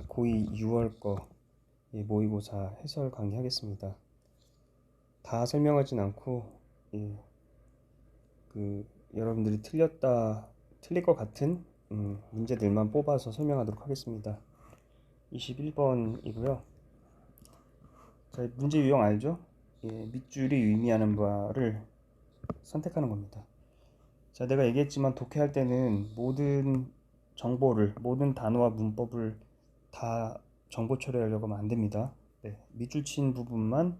고2 6월 거 모의고사 해설 강의하겠습니다. 다 설명하진 않고 여러분들이 틀릴 것 같은 문제들만 뽑아서 설명하도록 하겠습니다. 21번이고요. 자, 문제 유형 알죠? 밑줄이 의미하는 바를 선택하는 겁니다. 자, 내가 얘기했지만 독해할 때는 모든 정보를, 모든 단어와 문법을 다 정보 처리하려고 하면 안 됩니다. 밑줄 친 부분만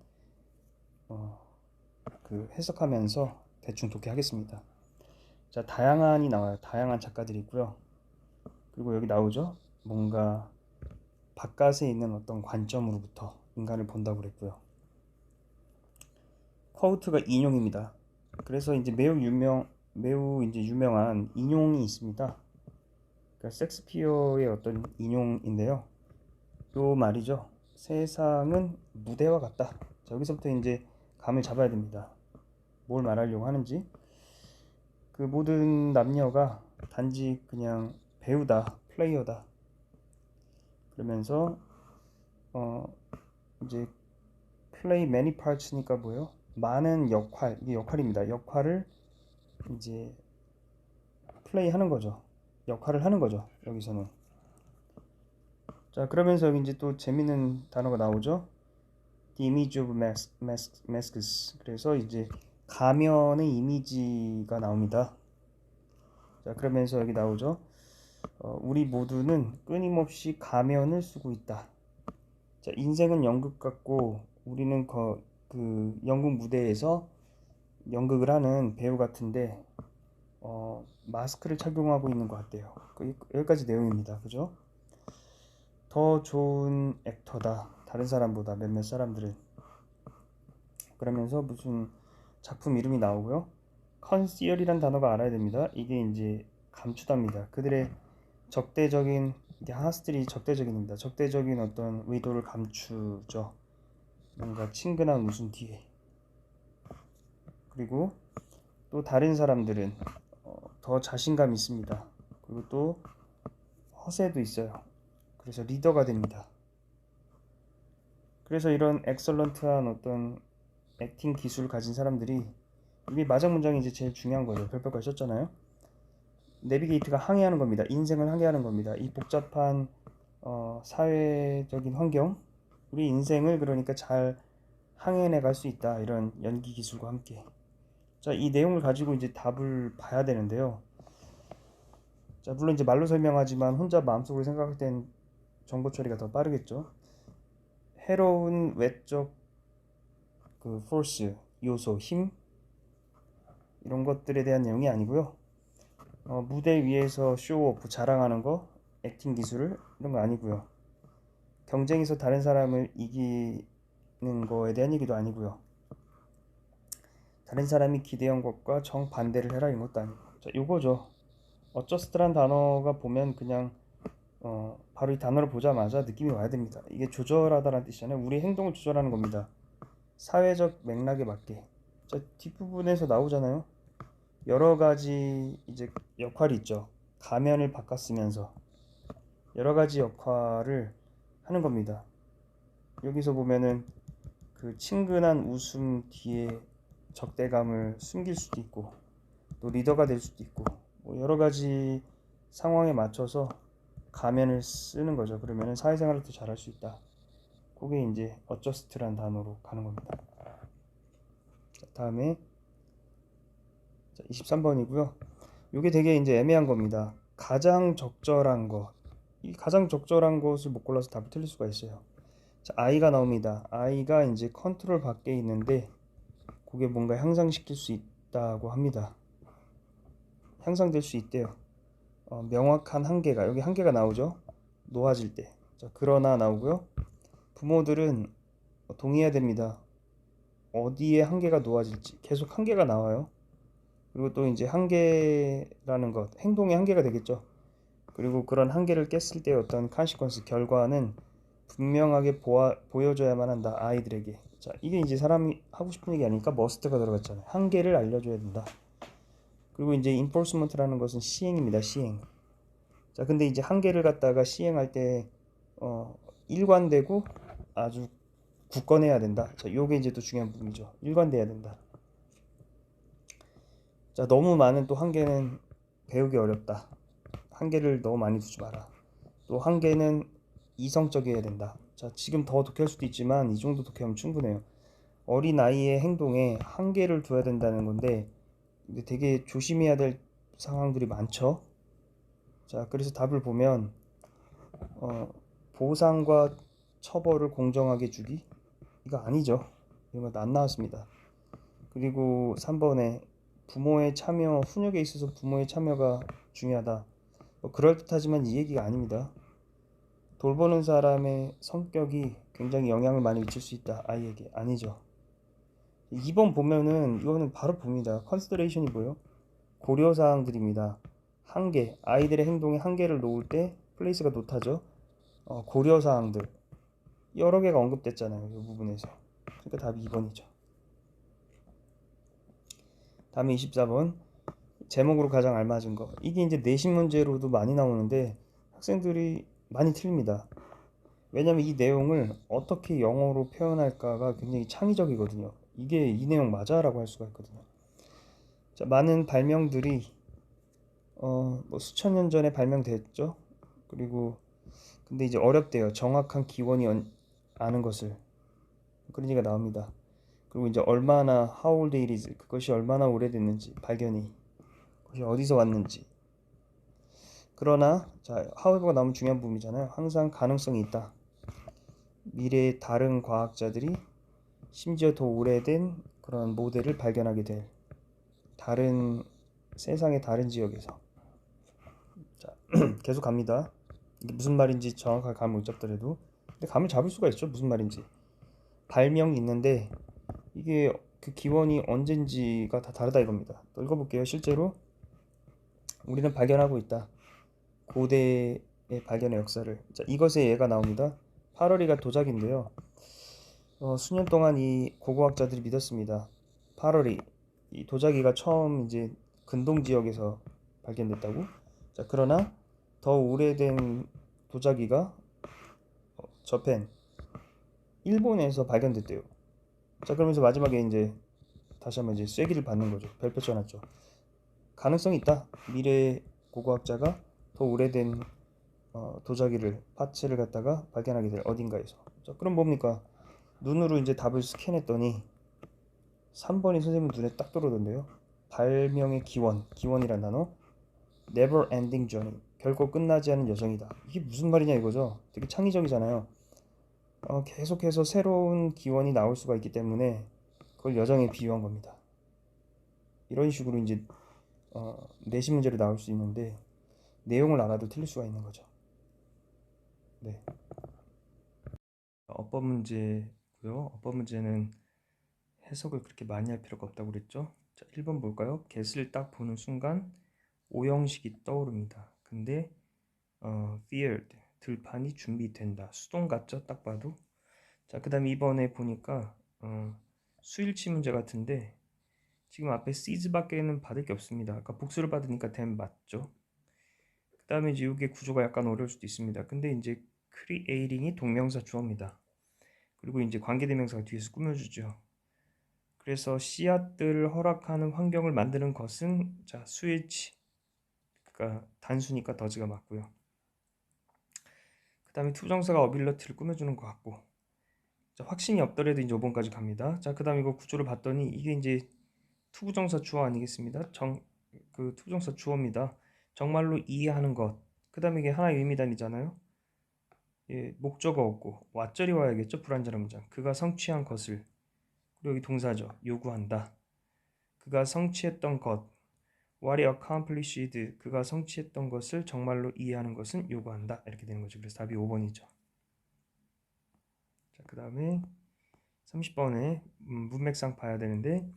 해석하면서 대충 독해하겠습니다. 자, 다양한이 나와요. 다양한 작가들이 있고요. 그리고 여기 나오죠? 뭔가 바깥에 있는 어떤 관점으로부터 인간을 본다고 그랬고요. 쿼우트가 인용입니다. 그래서 이제 매우 유명한 인용이 있습니다. 그러니까 섹스피어의 어떤 인용인데요. 요 말이죠. 세상은 무대와 같다. 자, 여기서부터 이제 감을 잡아야 됩니다. 뭘 말하려고 하는지. 그 모든 남녀가 단지 그냥 배우다, 플레이어다. 그러면서 이제 play many parts니까 뭐예요? 많은 역할, 이게 역할입니다. 역할을 이제 플레이 하는 거죠. 역할을 하는 거죠. 여기서는. 자, 그러면서 여기 이제 또 재밌는 단어가 나오죠. The image of masks. 그래서 이제 가면의 이미지가 나옵니다. 자, 그러면서 여기 나오죠. 우리 모두는 끊임없이 가면을 쓰고 있다. 자, 인생은 연극 같고 우리는 그 연극 무대에서 연극을 하는 배우 같은데 마스크를 착용하고 있는 것 같대요. 여기까지 내용입니다. 그죠? 더 좋은 액터다. 다른 사람보다 몇몇 사람들은. 그러면서 무슨 작품 이름이 나오고요. 컨시얼이란 단어가 알아야 됩니다. 이게 이제 감추다입니다. 그들의 적대적인, 이게 하스들이 적대적입니다. 적대적인 어떤 의도를 감추죠. 뭔가 친근한 웃음 뒤에. 그리고 또 다른 사람들은 더 자신감 있습니다. 그리고 또 허세도 있어요. 그래서 리더가 됩니다. 그래서 이런 엑설런트한 어떤 액팅 기술을 가진 사람들이, 이게 마지막 문장이 이제 제일 중요한 거죠. 별표까지 썼잖아요. 내비게이트가 항해하는 겁니다. 인생을 항해하는 겁니다. 이 복잡한 사회적인 환경, 우리 인생을 그러니까 잘 항해내 갈 수 있다. 이런 연기 기술과 함께. 자, 이 내용을 가지고 이제 답을 봐야 되는데요. 자, 물론 이제 말로 설명하지만 혼자 마음속으로 생각할 땐 정보 처리가 더 빠르겠죠. 해로운 외적 force, 요소, 힘, 이런 것들에 대한 내용이 아니고요. 무대 위에서 쇼오프, 자랑하는 거, 액팅 기술을, 이런 거 아니고요. 경쟁에서 다른 사람을 이기는 거에 대한 얘기도 아니고요. 다른 사람이 기대한 것과 정반대를 해라, 이런 것도 아니고. 자, 요거죠. 어저스트란 단어가 보면 그냥 바로 이 단어를 보자마자 느낌이 와야 됩니다. 이게 조절하다라는 뜻이잖아요. 우리 행동을 조절하는 겁니다. 사회적 맥락에 맞게. 자, 뒷부분에서 나오잖아요. 여러 가지 이제 역할이 있죠. 가면을 바꿨으면서 여러 가지 역할을 하는 겁니다. 여기서 보면은 그 친근한 웃음 뒤에 적대감을 숨길 수도 있고, 또 리더가 될 수도 있고, 뭐 여러 가지 상황에 맞춰서 가면을 쓰는 거죠. 그러면은 사회생활을 더 잘할 수 있다. 그게 이제 어저스트란 단어로 가는 겁니다. 다음에 23번이고요. 이게 되게 이제 애매한 겁니다. 가장 적절한 것. 이 가장 적절한 것을 못 골라서 답을 틀릴 수가 있어요. 자, I가 나옵니다. I가 이제 컨트롤 밖에 있는데 그게 뭔가 향상시킬 수 있다고 합니다. 향상될 수 있대요. 명확한 한계가, 여기 한계가 나오죠. 놓아질 때. 자, 그러나 나오고요. 부모들은 동의해야 됩니다. 어디에 한계가 놓아질지 계속 한계가 나와요. 그리고 또 이제 한계라는 것, 행동의 한계가 되겠죠. 그리고 그런 한계를 깼을 때 어떤 컨시퀀스, 결과는 분명하게 보여줘야만 한다, 아이들에게. 자, 이게 이제 사람이 하고 싶은 얘기 아니니까 머스트가 들어갔잖아요. 한계를 알려줘야 된다. 그리고 이제 enforcement라는 것은 시행입니다. 시행. 자, 근데 이제 한계를 갖다가 시행할 때 일관되고 아주 굳건해야 된다. 자, 요게 이제 또 중요한 부분이죠. 일관돼야 된다. 자, 너무 많은 또 한계는 배우기 어렵다. 한계를 너무 많이 두지 마라. 또 한계는 이성적이어야 된다. 자, 지금 더 독해할 수도 있지만 이 정도 독해하면 충분해요. 어린 아이의 행동에 한계를 둬야 된다는 건데 근데 되게 조심해야 될 상황들이 많죠. 자, 그래서 답을 보면 보상과 처벌을 공정하게 주기? 이거 아니죠. 이거 안 나왔습니다. 그리고 3번에 부모의 참여, 훈육에 있어서 부모의 참여가 중요하다. 그럴듯하지만 이 얘기가 아닙니다. 돌보는 사람의 성격이 굉장히 영향을 많이 미칠 수 있다. 아이에게. 아니죠. 2번 보면은 이거는 바로 봅니다. 컨시더레이션이 뭐예요? 고려사항들입니다. 한계, 아이들의 행동에 한계를 놓을 때 플레이스가 노타죠. 고려사항들 여러 개가 언급됐잖아요. 이 부분에서. 그러니까 답이 2번이죠. 다음에 24번 제목으로 가장 알맞은 거. 이게 이제 내신 문제로도 많이 나오는데 학생들이 많이 틀립니다. 왜냐면 이 내용을 어떻게 영어로 표현할까가 굉장히 창의적이거든요. 이게 이 내용 맞아? 라고 할 수가 있거든요. 자, 많은 발명들이 뭐 수천 년 전에 발명됐죠. 그리고 근데 이제 어렵대요. 정확한 기원이 아는 것을. 그런 얘기가 나옵니다. 그리고 이제 얼마나 how old it is 그것이 얼마나 오래됐는지 발견이 그것이 어디서 왔는지. 그러나 자 however가 나오면 중요한 부분이잖아요. 항상 가능성이 있다. 미래의 다른 과학자들이 심지어 더 오래된 그런 모델을 발견하게 될 다른 세상의 다른 지역에서. 자 계속 갑니다. 이게 무슨 말인지 정확하게 감을 못 잡더라도 근데 감을 잡을 수가 있죠. 무슨 말인지. 발명이 있는데 이게 그 기원이 언젠지가 다 다르다 이겁니다. 또 읽어볼게요. 실제로 우리는 발견하고 있다. 고대의 발견의 역사를. 자, 이것의 예가 나옵니다. 파러리가 도자기인데요. 수년 동안 이 고고학자들이 믿었습니다. 파러리, 이 도자기가 처음 이제 근동 지역에서 발견됐다고. 자, 그러나 더 오래된 도자기가 저펜, 일본에서 발견됐대요. 자, 그러면서 마지막에 이제 다시 한번 이제 쐐기를 받는 거죠. 별표 쳐놨죠. 가능성이 있다. 미래 고고학자가 더 오래된 도자기를 파츠를 갖다가 발견하게 될 어딘가에서. 자, 그럼 뭡니까? 눈으로 이제 답을 스캔했더니 3번이 선생님 눈에 딱 들어오던데요. 발명의 기원, 기원이란 단어. Never ending journey. 결코 끝나지 않은 여정이다. 이게 무슨 말이냐 이거죠. 되게 창의적이잖아요. 계속해서 새로운 기원이 나올 수가 있기 때문에 그걸 여정에 비유한 겁니다. 이런 식으로 이제 내신 문제로 나올 수 있는데 내용을 알아도 틀릴 수가 있는 거죠. 네. 어법 문제고요. 어법 문제는 해석을 그렇게 많이 할 필요가 없다고 그랬죠. 자, 1번 볼까요? get을 딱 보는 순간 오형식이 떠오릅니다. 근데 feared 들판이 준비된다. 수동 같죠? 딱 봐도. 자, 그 다음에 2번에 보니까 수일치 문제 같은데 지금 앞에 sees밖에는 받을 게 없습니다. 아까 복수를 받으니까 them 맞죠? 그 다음에 이제 이게 구조가 약간 어려울 수도 있습니다. 근데 이제 creating이 동명사 주어입니다. 그리고 이제 관계대명사가 뒤에서 꾸며주죠. 그래서 씨앗들을 허락하는 환경을 만드는 것은 자 스위치 그러니까 단수니까 더즈가 맞고요. 그 다음에 투정사가 어빌러티를 꾸며주는 것 같고 자, 확신이 없더라도 이제 5번까지 갑니다. 자, 그 다음에 이거 구조를 봤더니 이게 이제 투부정사 주어 아니겠습니다. 그 투부정사 주어입니다. 정말로 이해하는 것. 그 다음에 이게 하나의 의미단이잖아요. 예, 목적어 없고 왓절이 와야겠죠. 불완전한 문장. 그가 성취한 것을 그리고 여기 동사죠. 요구한다. 그가 성취했던 것. What he accomplished. 그가 성취했던 것을 정말로 이해하는 것은 요구한다. 이렇게 되는 거죠. 그래서 답이 5번이죠. 자, 그 다음에 30번에 문맥상 봐야 되는데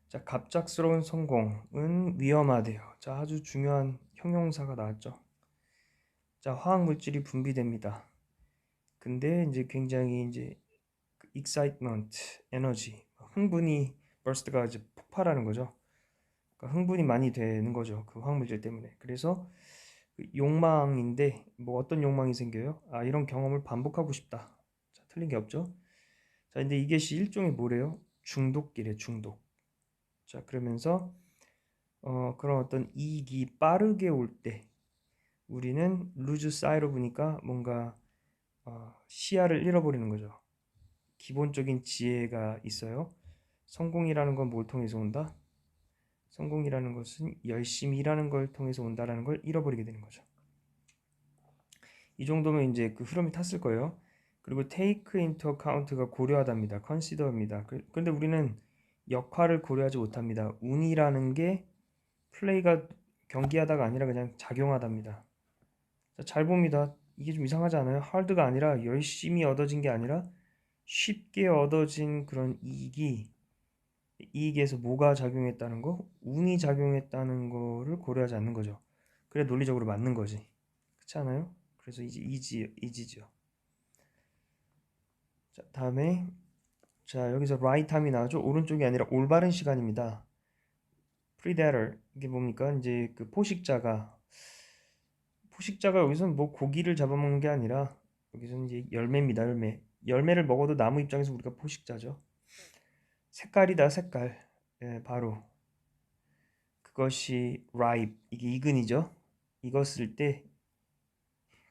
자, 갑작스러운 성공은 위험하대요. 자, 아주 중요한 형용사가 나왔죠. 자, 화학물질이 분비됩니다. 근데 이제 굉장히 이제 excitement, 에너지, 흥분이 burst가 이제 폭발하는 거죠. 그러니까 흥분이 많이 되는 거죠. 그 화학물질 때문에. 그래서 그 욕망인데 뭐 어떤 욕망이 생겨요? 아, 이런 경험을 반복하고 싶다. 자, 틀린 게 없죠? 자, 근데 이것이 일종의 뭐래요? 중독기래, 중독. 자, 그러면서 그런 어떤 이익이 빠르게 올 때 우리는 lose sight of니까 뭔가 시야를 잃어버리는 거죠. 기본적인 지혜가 있어요. 성공이라는 건 뭘 통해서 온다? 성공이라는 것은 열심히 일하는 걸 통해서 온다라는 걸 잃어버리게 되는 거죠. 이 정도면 이제 그 흐름이 탔을 거예요. 그리고 take into account가 고려하답니다. consider입니다. 그런데 우리는 역할을 고려하지 못합니다. 운이라는 게 플레이가 경기하다가 아니라 그냥 작용하답니다. 자, 잘 봅니다. 이게 좀 이상하지 않아요? 하드가 아니라 열심히 얻어진 게 아니라 쉽게 얻어진 그런 이익에서 뭐가 작용했다는 거? 운이 작용했다는 거를 고려하지 않는 거죠. 그래 논리적으로 맞는 거지. 그렇지 않아요? 그래서 이제 이지죠. 자, 다음에 자, 여기서 right time이 나오죠. 오른쪽이 아니라 올바른 시간입니다. predator 이게 뭡니까? 이제 그 포식자가 여기서는 뭐 고기를 잡아먹는 게 아니라 여기서는 이제 열매입니다. 열매를 먹어도 나무 입장에서 우리가 포식자죠. 색깔이다, 색깔. 예, 바로 그것이 ripe 이게 익은이죠. 익었을 때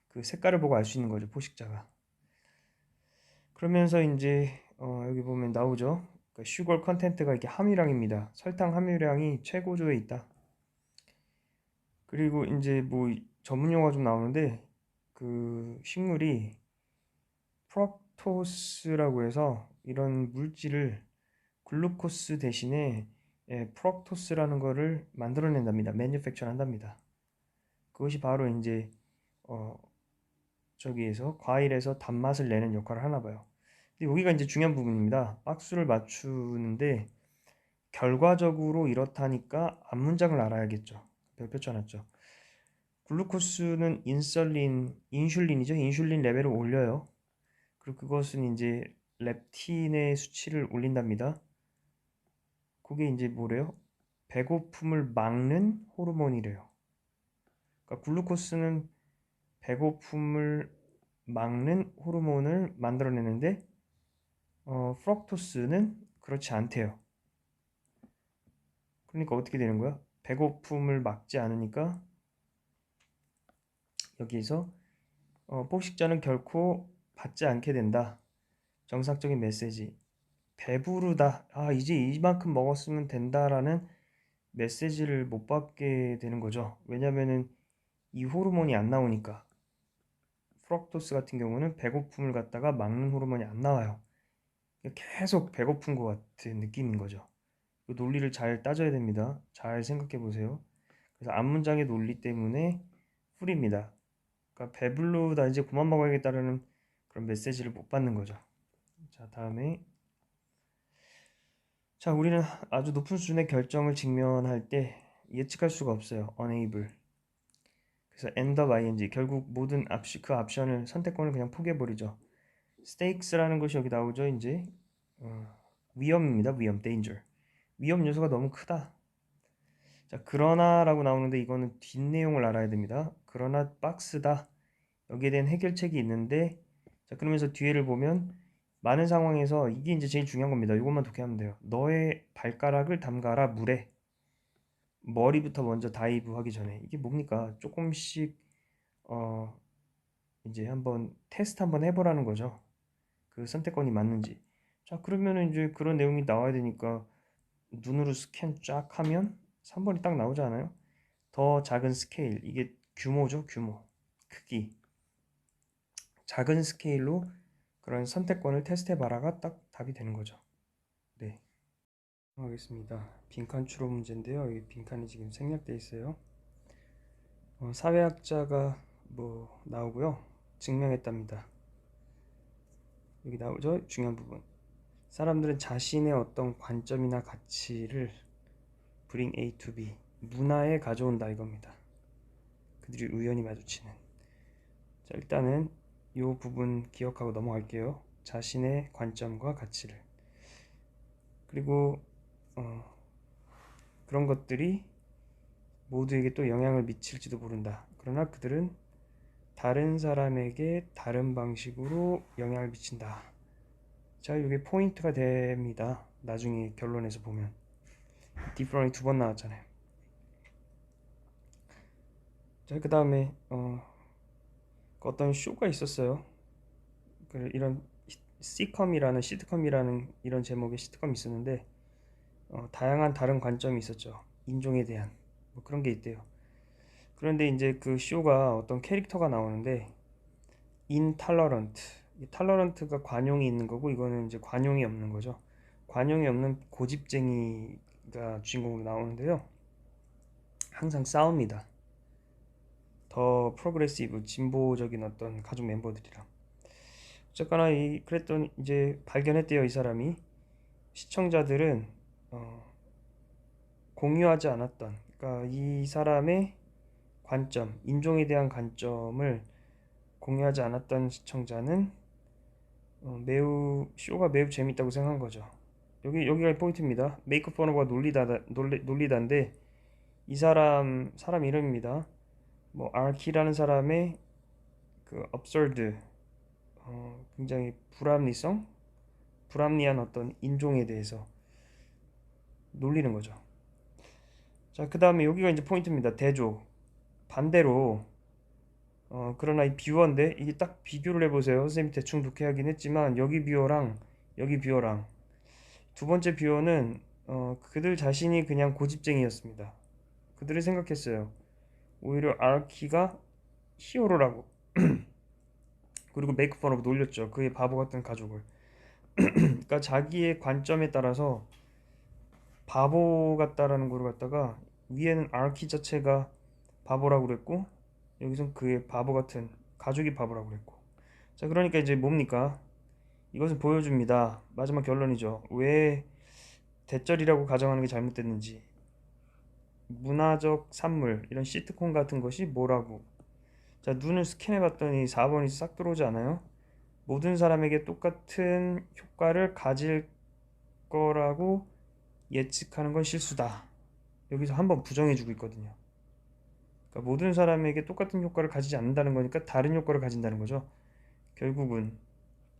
그 색깔을 보고 알 수 있는 거죠, 포식자가. 그러면서 이제 여기 보면 나오죠. 그러니까 슈거 컨텐트가 이게 함유량입니다. 설탕 함유량이 최고조에 있다. 그리고 이제 뭐 전문 용어가 좀 나오는데 그 식물이 프럭토스라고 해서 이런 물질을 글루코스 대신에 프럭토스라는 거를 만들어낸답니다. 매니팩처 한답니다. 그것이 바로 이제 어, 저기에서 과일에서 단맛을 내는 역할을 하나 봐요. 근데 여기가 이제 중요한 부분입니다. 박수를 맞추는데 결과적으로 이렇다니까 앞문장을 알아야겠죠. 별표 쳐놨죠. 글루코스는 인슐린이죠. 인슐린 레벨을 올려요. 그리고 그것은 이제 렙틴의 수치를 올린답니다. 그게 이제 뭐래요? 배고픔을 막는 호르몬이래요. 그러니까 글루코스는 배고픔을 막는 호르몬을 만들어내는데 프럭토스는 그렇지 않대요. 그러니까 어떻게 되는 거야? 배고픔을 막지 않으니까 여기서 포식자는 결코 받지 않게 된다. 정상적인 메시지. 배부르다. 아, 이제 이만큼 먹었으면 된다라는 메시지를 못 받게 되는 거죠. 왜냐면은 이 호르몬이 안 나오니까. 프럭토스 같은 경우는 배고픔을 갖다가 막는 호르몬이 안 나와요. 계속 배고픈 것 같은 느낌인 거죠. 그 논리를 잘 따져야 됩니다. 잘 생각해 보세요. 그래서 앞문장의 논리 때문에 풀입니다. 그러니까 배불르다 이제 그만 먹어야겠다라는 그런 메시지를 못 받는 거죠. 자, 다음에 자, 우리는 아주 높은 수준의 결정을 직면할 때 예측할 수가 없어요. unable. 그래서 end of ing 결국 모든 그 옵션을 선택권을 그냥 포기해버리죠. stakes라는 것이 여기 나오죠. 이제 위험입니다. 위험, danger. 위험 요소가 너무 크다. 자, 그러나라고 나오는데 이거는 뒷내용을 알아야 됩니다. 그러나 박스다. 여기에 대한 해결책이 있는데 자, 그러면서 뒤에를 보면 많은 상황에서 이게 이제 제일 중요한 겁니다. 이것만 독해하면 돼요. 너의 발가락을 담가라 물에. 머리부터 먼저 다이브 하기 전에. 이게 뭡니까? 조금씩 어 이제 한번 테스트 한번 해보라는 거죠. 그 선택권이 맞는지. 자, 그러면은 이제 그런 내용이 나와야 되니까 눈으로 스캔 쫙 하면 3번이 딱 나오지 않아요? 더 작은 스케일. 이게 규모죠, 규모. 크기. 작은 스케일로 그런 선택권을 테스트해봐라가 딱 답이 되는 거죠. 네. 하겠습니다. 빈칸 추론 문제인데요. 이 빈칸이 지금 생략되어 있어요. 사회학자가 뭐 나오고요. 증명했답니다. 여기 나오죠? 중요한 부분. 사람들은 자신의 어떤 관점이나 가치를 bring A to B 문화에 가져온다 이겁니다. 그들이 우연히 마주치는. 자, 일단은 이 부분 기억하고 넘어갈게요. 자신의 관점과 가치를. 그리고 그런 것들이 모두에게 또 영향을 미칠지도 모른다. 그러나 그들은 다른 사람에게 다른 방식으로 영향을 미친다. 자, 이게 포인트가 됩니다. 나중에 결론에서 보면 different이 두 번 나왔잖아요. 자, 그 다음에 어떤 쇼가 있었어요. 이런 시트컴이라는 이런 제목의 시트컴이 있었는데 다양한 다른 관점이 있었죠. 인종에 대한 뭐 그런 게 있대요. 그런데 이제 그 쇼가 어떤 캐릭터가 나오는데 인탈러런트, 이 탈러런트가 관용이 있는 거고 이거는 이제 관용이 없는 거죠. 관용이 없는 고집쟁이가 주인공으로 나오는데요. 항상 싸웁니다. 더 프로그레시브 진보적인 어떤 가족 멤버들이랑. 어쨌거나 그랬더니 이제 발견했대요. 이 사람이 시청자들은 공유하지 않았던, 그러니까 이 사람의 관점, 인종에 대한 관점을 공유하지 않았던 시청자는 쇼가 매우 재밌다고 생각한 거죠. 여기가 포인트입니다. 메이크 포너가 놀리다인데 이 사람 이름입니다. 뭐 아키라는 사람의 그 absurd, 굉장히 불합리한 어떤 인종에 대해서 놀리는 거죠. 자, 그 다음에 여기가 이제 포인트입니다. 대조. 반대로 그러나 이 뷰어인데 이게 딱 비교를 해보세요. 선생님이 대충 독해하긴 했지만 여기 뷰어랑 두 번째 뷰어는 그들 자신이 그냥 고집쟁이였습니다. 그들이 생각했어요. 오히려 아키가 히어로라고. 그리고 메이크 펀으로 놀렸죠. 그의 바보 같은 가족을. 그러니까 자기의 관점에 따라서 바보 같다라는 걸 갖다가 위에는 아키 자체가 바보라고 그랬고 여기선 그의 바보 같은 가족이 바보라고 그랬고. 자, 그러니까 이제 뭡니까? 이것은 보여줍니다. 마지막 결론이죠. 왜 대절이라고 가정하는 게 잘못됐는지. 문화적 산물, 이런 시트콤 같은 것이 뭐라고. 자, 눈을 스캔해 봤더니 4번이 싹 들어오지 않아요? 모든 사람에게 똑같은 효과를 가질 거라고 예측하는 건 실수다. 여기서 한번 부정해주고 있거든요. 그러니까 모든 사람에게 똑같은 효과를 가지지 않는다는 거니까 다른 효과를 가진다는 거죠. 결국은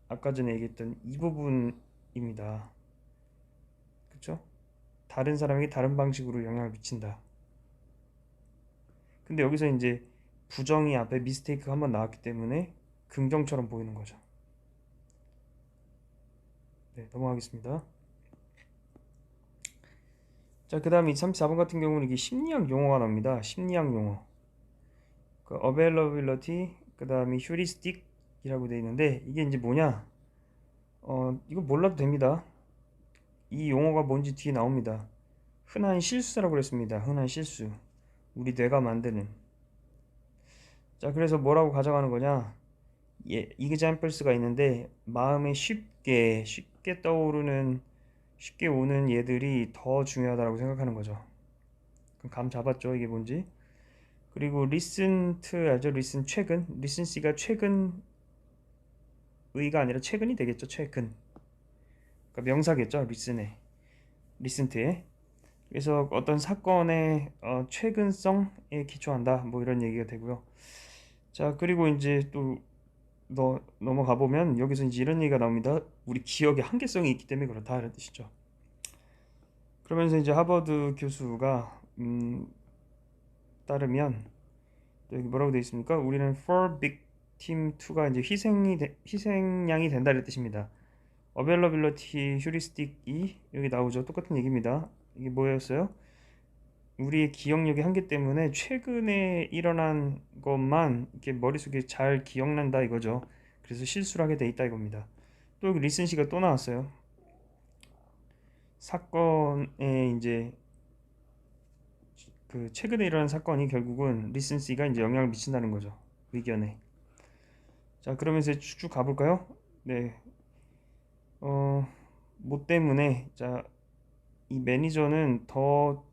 아까 전에 얘기했던 이 부분입니다. 그쵸? 다른 사람에게 다른 방식으로 영향을 미친다. 근데 여기서 이제 부정이 앞에 미스테이크가 한번 나왔기 때문에 긍정처럼 보이는 거죠. 네, 넘어가겠습니다. 자, 그 다음에 34번 같은 경우는 이게 심리학 용어가 나옵니다. 심리학 용어. 그 availability, 그 다음에 heuristic이라고 되어 있는데 이게 이제 뭐냐? 이거 몰라도 됩니다. 이 용어가 뭔지 뒤에 나옵니다. 흔한 실수라고 그랬습니다. 흔한 실수. 우리 뇌가 만드는. 자, 그래서 뭐라고 가정하는 거냐? 예, examples가 있는데 마음에 쉽게 떠오르는, 쉽게 오는 얘들이 더 중요하다고 생각하는 거죠. 그럼 감 잡았죠? 이게 뭔지. 그리고 listen to 알죠? listen 최근. listen C가 최근의가 아니라 최근이 되겠죠. 최근. 그러니까 명사겠죠. listen to에. 그래서 어떤 사건의 최근성에 기초한다. 뭐 이런 얘기가 되고요. 자, 그리고 이제 또 넘어가 보면 여기서 이제 이런 얘기가 나옵니다. 우리 기억의 한계성이 있기 때문에 그렇다 이런 뜻이죠. 그러면서 이제 하버드 교수가 따르면 또 여기 뭐라고 되어 있습니까? 우리는 for victim to가 이제 희생양이 된다 이런 뜻입니다. availability heuristic이 여기 나오죠. 똑같은 얘기입니다. 이게 뭐였어요? 우리의 기억력의 한계 때문에 최근에 일어난 것만 이렇게 머릿속에 잘 기억난다 이거죠. 그래서 실수를 하게 돼 있다 이겁니다. 또 여기 리슨시가 또 나왔어요. 사건에 이제 그 최근에 일어난 사건이 결국은 리슨시가 이제 영향을 미친다는 거죠. 의견에. 자, 그러면서 쭉쭉 가볼까요? 네. 뭐 때문에 자, 이 매니저는 더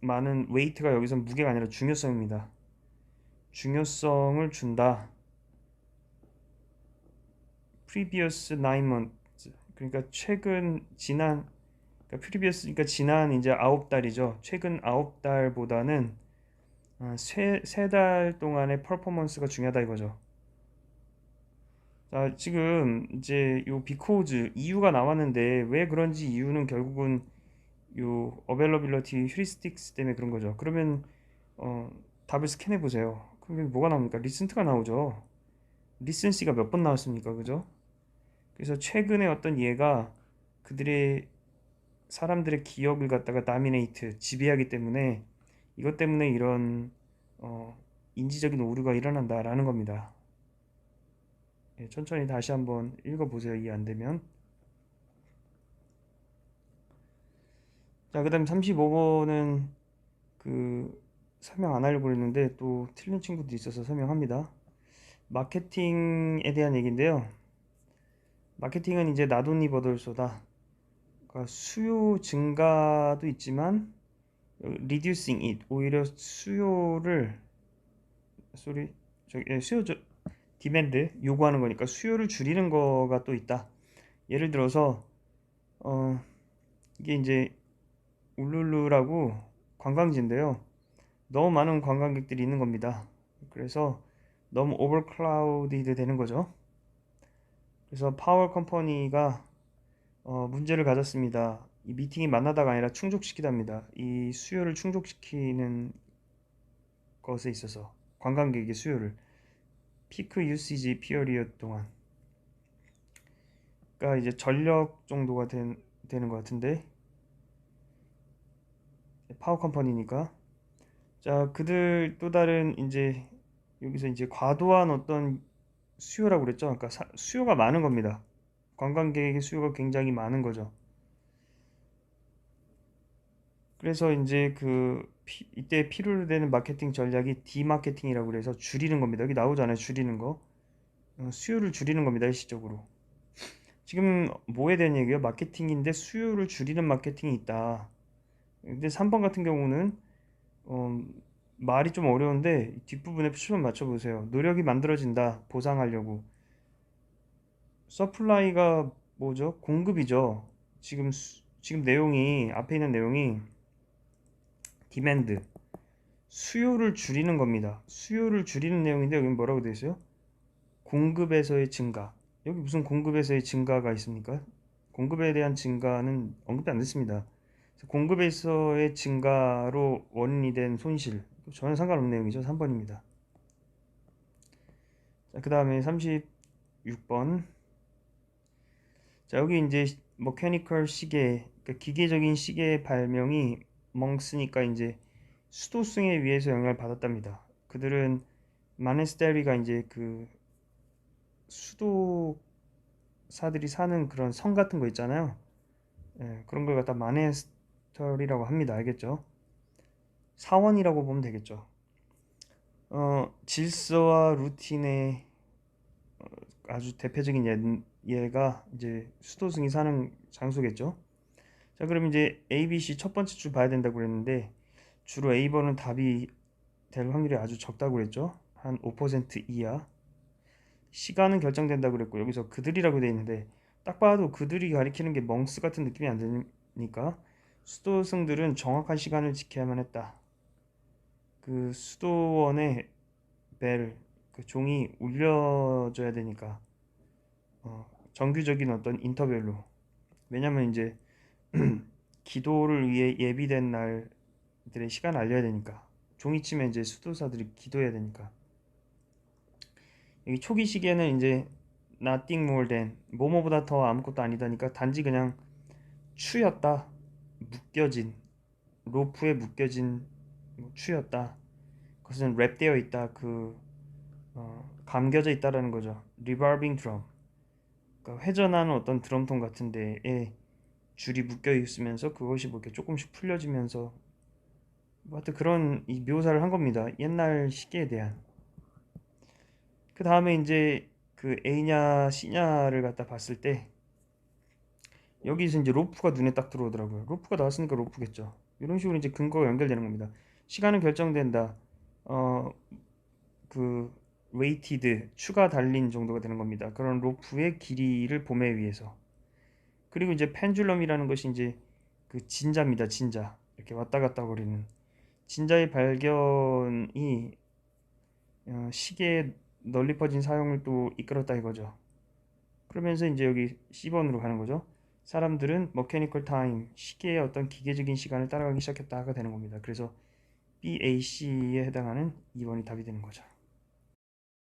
많은 웨이트가 여기서 무게가 아니라 중요성입니다. 중요성을 준다. previous 9 months, 그러니까 그러니까 previous, 그러니까 지난 이제 9달이죠. 최근 9달보다는 세 달 동안의 퍼포먼스가 중요하다 이거죠. 자, 지금 이제 요 because 이유가 나왔는데 왜 그런지 이유는 결국은 요 availability heuristics 때문에 그런 거죠. 그러면 어, 답을 스캔해 보세요. 그럼 여기 뭐가 나옵니까? 리센트가 나오죠. 리센시가 몇 번 나왔습니까? 그죠? 그래서 최근에 어떤 얘가 그들의 사람들의 기억을 갖다가 다미네이트 지배하기 때문에 이것 때문에 이런 어, 인지적인 오류가 일어난다라는 겁니다. 예, 천천히 다시 한번 읽어보세요. 이해 안 되면. 자, 그다음 35번은 그 설명 안 하려고 했는데 또 틀린 친구도 있어서 설명합니다. 마케팅에 대한 얘기인데요. 마케팅은 이제 나돈니 버들소다. 그러니까 수요 증가도 있지만 reducing it 오히려 수요를 소리 저기 수요 디맨드 요구하는 거니까 수요를 줄이는 거가 또 있다. 예를 들어서 어 이게 이제 울룰루라고 관광지인데요. 너무 많은 관광객들이 있는 겁니다. 그래서 너무 오버클라우디드 되는 거죠. 그래서 파워 컴퍼니가 문제를 가졌습니다. 이 미팅이 만나다가 아니라 충족시키답니다. 이 수요를 충족시키는 것에 있어서 관광객의 수요를 피크 유시지 피어리어 동안 그러니까 이제 전력 정도가 되는 것 같은데 파워 컴퍼니니까 자 그들 또 다른 이제 여기서 이제 과도한 어떤 수요라고 그랬죠. 그러니까 수요가 많은 겁니다. 관광객의 수요가 굉장히 많은 거죠. 그래서 이제 이때 필요로 되는 마케팅 전략이 디마케팅이라고 그래서 줄이는 겁니다. 여기 나오잖아요. 줄이는 거. 수요를 줄이는 겁니다. 일시적으로. 지금 뭐에 대한 얘기예요? 마케팅인데 수요를 줄이는 마케팅이 있다. 근데 3번 같은 경우는 어, 말이 좀 어려운데 뒷부분에 표시만 맞춰보세요. 노력이 만들어진다. 보상하려고. 서플라이가 뭐죠? 공급이죠. 지금 내용이 앞에 있는 내용이 디맨드 수요를 줄이는 겁니다. 수요를 줄이는 내용인데 여기 뭐라고 되어 있어요? 공급에서의 증가. 여기 무슨 공급에서의 증가가 있습니까? 공급에 대한 증가는 언급이 안 됐습니다. 공급에서의 증가로 원인이 된 손실. 전혀 상관없는 내용이죠. 3번입니다. 자, 그 다음에 36번. 자, 여기 이제 머케니컬 시계, 그러니까 기계적인 시계의 발명이 멍스니까 이제 수도승에 의해서 영향을 받았답니다. 그들은 마네스테리가 이제 그 수도사들이 사는 그런 성 같은 거 있잖아요. 예, 그런 걸 갖다 마네스터리라고 합니다. 알겠죠? 사원이라고 보면 되겠죠. 질서와 루틴의 아주 대표적인 예가 이제 수도승이 사는 장소겠죠. 자, 그럼 이제 A, B, C 첫 번째 줄 봐야 된다고 그랬는데 주로 A번은 답이 될 확률이 아주 적다고 그랬죠. 한 5% 이하. 시간은 결정된다고 그랬고 여기서 그들이라고 돼 있는데 딱 봐도 그들이 가리키는 게 멍스 같은 느낌이 안 드니까 수도승들은 정확한 시간을 지켜야만 했다. 그 수도원의 벨, 그 종이 울려져야 되니까 정규적인 어떤 인터벨로 왜냐면 이제 기도를 위해 예비된 날들의 시간을 알려야 되니까 종이 치면 이제 수도사들이 기도해야 되니까 여기 초기 시기에는 이제 nothing more than 뭐뭐보다 더 아무것도 아니다니까 단지 그냥 추였다 묶여진 로프에 묶여진 추였다 그것은 랩되어 있다 감겨져 있다라는 거죠 revolving drum 그러니까 회전하는 어떤 드럼통 같은 데에 줄이 묶여 있으면서 그것이 뭐 이렇게 조금씩 풀려지면서 뭐 하여튼 그런 이 묘사를 한 겁니다 옛날 시기에 대한 그 다음에 이제 그 A냐 C냐를 갖다 봤을 때 여기서 이제 로프가 눈에 딱 들어오더라고요. 로프가 나왔으니까 로프겠죠. 이런 식으로 이제 근거가 연결되는 겁니다. 시간은 결정된다. 어, 그 웨이티드 추가 달린 정도가 되는 겁니다. 그런 로프의 길이를 봄에 위해서. 그리고 이제 펜줄럼이라는 것이 이제 그 진자입니다. 진자. 이렇게 왔다 갔다 거리는 진자의 발견이 시계의 널리 퍼진 사용을 또 이끌었다 이거죠. 그러면서 이제 여기 C번으로 가는 거죠. 사람들은 mechanical time, 시계의 어떤 기계적인 시간을 따라가기 시작했다가 되는 겁니다. 그래서 BAC에 해당하는 2번이 답이 되는 거죠.